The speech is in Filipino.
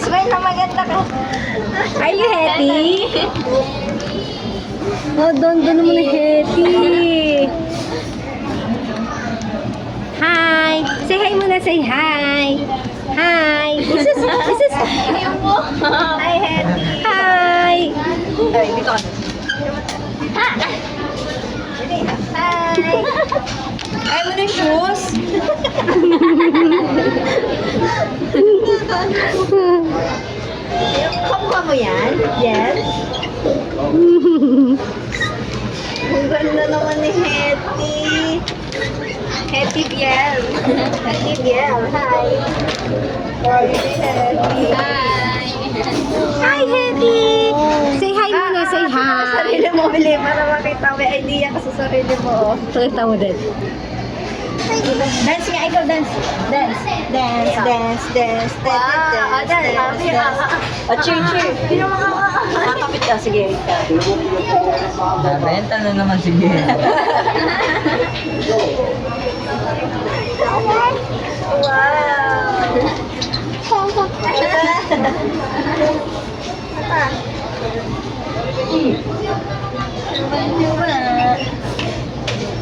Smile na maganda ka. Are you happy? Oh, doon naman na happy. Hi! Say hi muna, say hi! Hi! Isus! Hi, Happy. Hi! Ay, dito. Ha! Hi! Ay, mo na shoes. Kamukha mo yan? Yes. Ang ganda naman ni Hetty. Hetty Biel. Hetty Biel. Hi. Hi, Hetty. Hi! Hi, Happy! Say hi muna, say Sa hi! sarili mo, Bili, para makita may idea ka sa sarili mo. Pakita mo din. Dance nga, ikaw dance. Dance. Dance, dance, dance, dance, dance, dance, dance. Cheer, cheer. Kakapit ka, sige. Benta na naman sige. Wow!